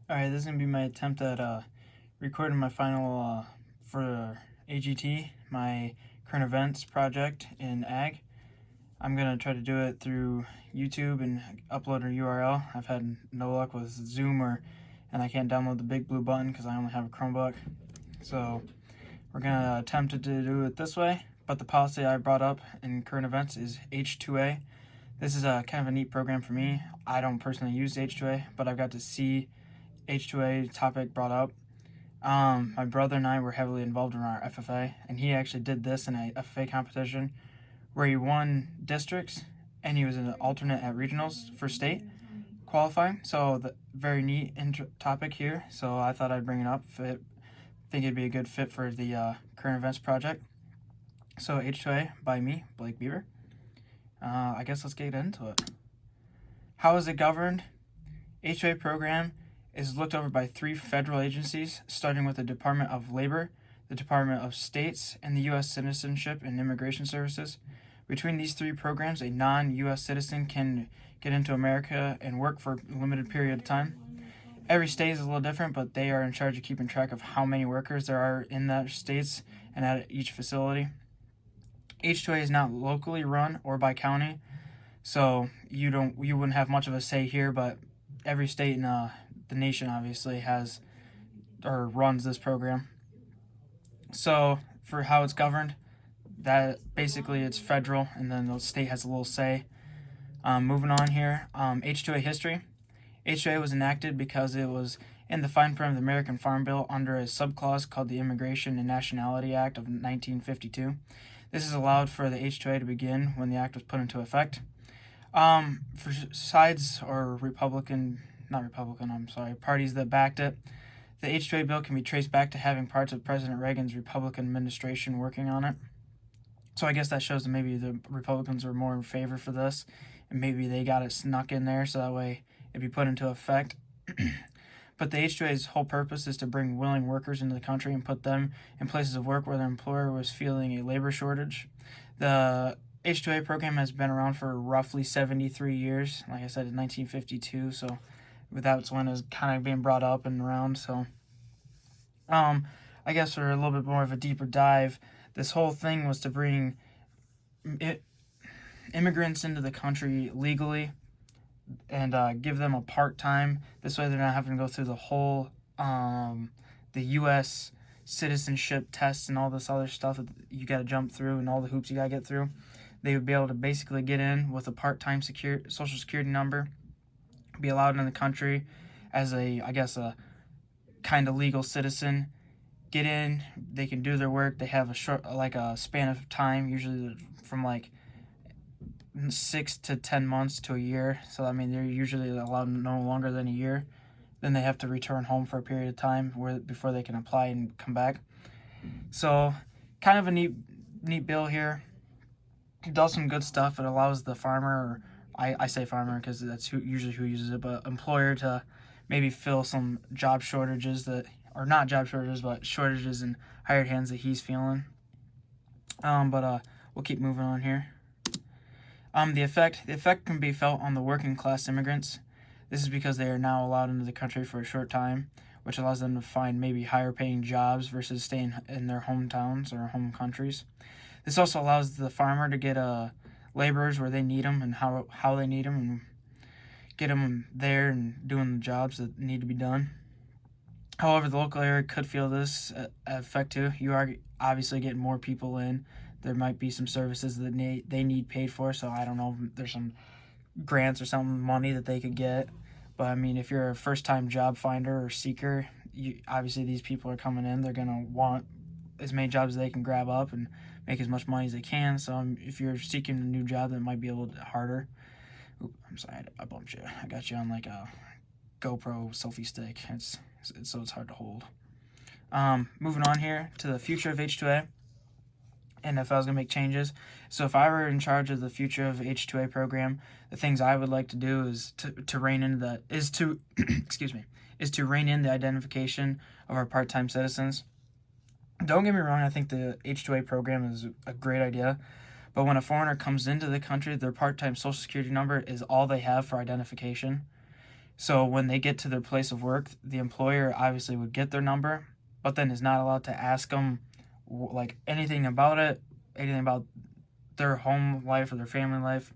Alright, this is going to be my attempt at recording my final for AGT, my current events project in ag. I'm going to try to do it through YouTube and upload a URL. I've had no luck with Zoom and I can't download the big blue button because I only have a Chromebook. So we're going to attempt to do it this way, but the policy I brought up in current events is H2A. This is kind of a neat program for me. I don't personally use H2A, but I've got to see H2A topic brought up. My brother and I were heavily involved in our FFA, and he actually did this in a FFA competition where he won districts and he was an alternate at regionals for state qualifying. So the very neat topic here. So I thought I'd bring it up. I think it'd be a good fit for the current events project. So H2A by me, Bever. I guess let's get into it. How is it governed? H2A program is looked over by 3 federal agencies, starting with the Department of Labor, the Department of States, and the U.S. Citizenship and Immigration Services. Between these 3 programs, a non-U.S. citizen can get into America and work for a limited period of time. Every state is a little different, but they are in charge of keeping track of how many workers there are in that states and at each facility. H2A is not locally run or by county, so you wouldn't have much of a say here, but every state in the nation obviously has or runs this program. So for how it's governed, that basically it's federal, and then the state has a little say. Moving on here, H2A history. H2A was enacted because it was in the fine print of the American Farm Bill under a subclause called the Immigration and Nationality Act of 1952. This has allowed for the H2A to begin when the act was put into effect. For sides or parties that backed it, the H2A bill can be traced back to having parts of President Reagan's Republican administration working on it. So I guess that shows that maybe the Republicans were more in favor for this, and maybe they got it snuck in there so that way it'd be put into effect. But the H2A's whole purpose is to bring willing workers into the country and put them in places of work where their employer was feeling a labor shortage. The H2A program has been around for roughly 73 years. Like I said, in 1952, so that's when it was kind of being brought up and around. So I guess for a little bit more of a deeper dive, this whole thing was to bring immigrants into the country legally and give them a part-time. This way they're not having to go through the whole the U.S. citizenship tests and all this other stuff that you got to jump through and all the hoops you got to get through. They would be able to basically get in with a part-time social security number, be allowed in the country as a kind of legal citizen, get in, they can do their work, they have a short, a span of time, usually from 6 to 10 months to a year. So I mean, they're usually allowed no longer than a year. Then they have to return home for a period of time before they can apply and come back. So kind of a neat bill here. It does some good stuff. It allows the farmer, or I say farmer because that's usually who uses it, but employer to maybe fill some job shortages or not job shortages, but shortages in hired hands that he's feeling. But we'll keep moving on here. The effect can be felt on the working class immigrants. This is because they are now allowed into the country for a short time, which allows them to find maybe higher paying jobs versus staying in their hometowns or home countries. This also allows the farmer to get laborers where they need them and how they need them, and get them there and doing the jobs that need to be done. However, the local area could feel this effect too. You are obviously getting more people in. There might be some services that they need paid for, so I don't know if there's some grants or some money that they could get. But I mean, if you're a first-time job finder or seeker, obviously these people are coming in. They're going to want as many jobs as they can grab up and make as much money as they can. So if you're seeking a new job, that might be a little bit harder. Ooh, I'm sorry, I bumped you. I got you on like a GoPro selfie stick. So it's hard to hold. Moving on here to the future of H2A. And if I was going to make changes. So if I were in charge of the future of H2A program, the things I would like to do is to rein in the identification of our part-time citizens. Don't get me wrong, I think the H2A program is a great idea, but when a foreigner comes into the country, their part-time social security number is all they have for identification. So when they get to their place of work, the employer obviously would get their number, but then is not allowed to ask them like anything about it, anything about their home life or their family life,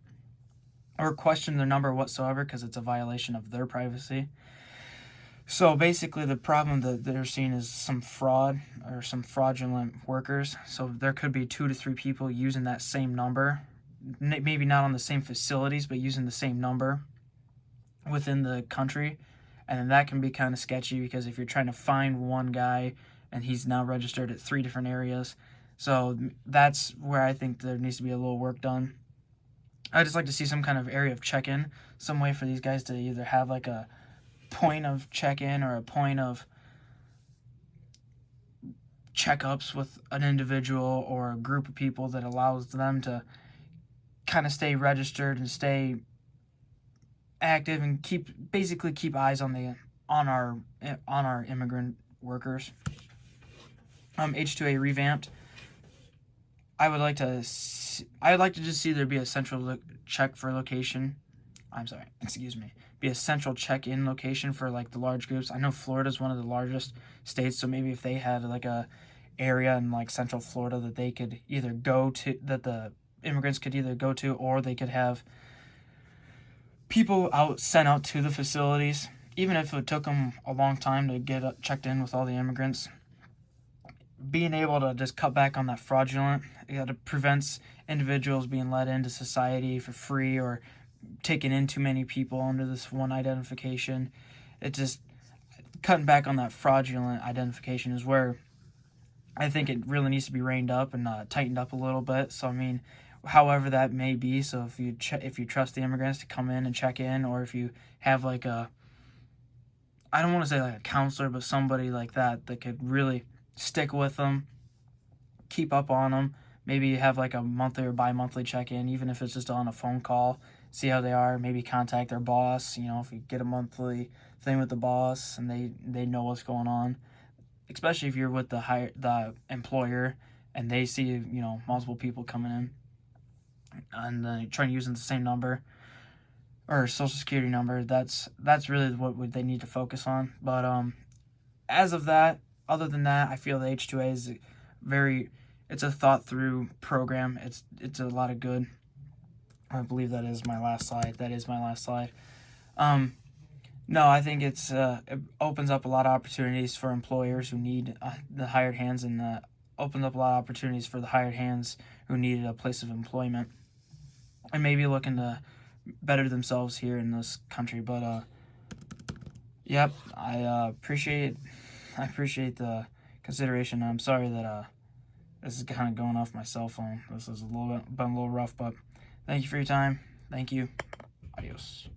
or question their number whatsoever, because it's a violation of their privacy. So basically, the problem that they're seeing is some fraud or some fraudulent workers. So there could be 2 to 3 people using that same number, maybe not on the same facilities, but using the same number within the country. And then that can be kind of sketchy, because if you're trying to find one guy and he's now registered at 3 different areas. So that's where I think there needs to be a little work done. I just like to see some kind of area of check-in, some way for these guys to either have like a point of check-in or a point of checkups with an individual or a group of people that allows them to kind of stay registered and stay active and basically keep eyes on our immigrant workers. H2A revamped. I would like to just see there be a central check for location. Be a central check-in location for like the large groups. I know Florida's one of the largest states, so maybe if they had like a area in like Central Florida that they could either go to, that the immigrants could either go to, or they could have people sent out to the facilities, even if it took them a long time to get checked in with all the immigrants. Being able to just cut back on that fraudulent, it prevents individuals being let into society for free or taking in too many people under this one identification. It just, cutting back on that fraudulent identification is where I think it really needs to be reined up and tightened up a little bit. So I mean, however that may be. So if you trust the immigrants to come in and check in, or if you have like I don't want to say like a counselor, but somebody like that could really stick with them, keep up on them, maybe have like a monthly or bi-monthly check-in, even if it's just on a phone call, see how they are, maybe contact their boss, if you get a monthly thing with the boss and they know what's going on, especially if you're with the employer and they see, multiple people coming in and trying to use the same number or social security number. That's really what they need to focus on. But other than that, I feel the H2A is it's a thought through program. It's a lot of good. I believe that is my last slide. No, I think it opens up a lot of opportunities for employers who need the hired hands, and opens up a lot of opportunities for the hired hands who need a place of employment and maybe looking to better themselves here in this country. But yep, I appreciate the consideration. I'm sorry that this is kind of going off my cell phone. This is been a little rough, but thank you for your time. Thank you. Adios.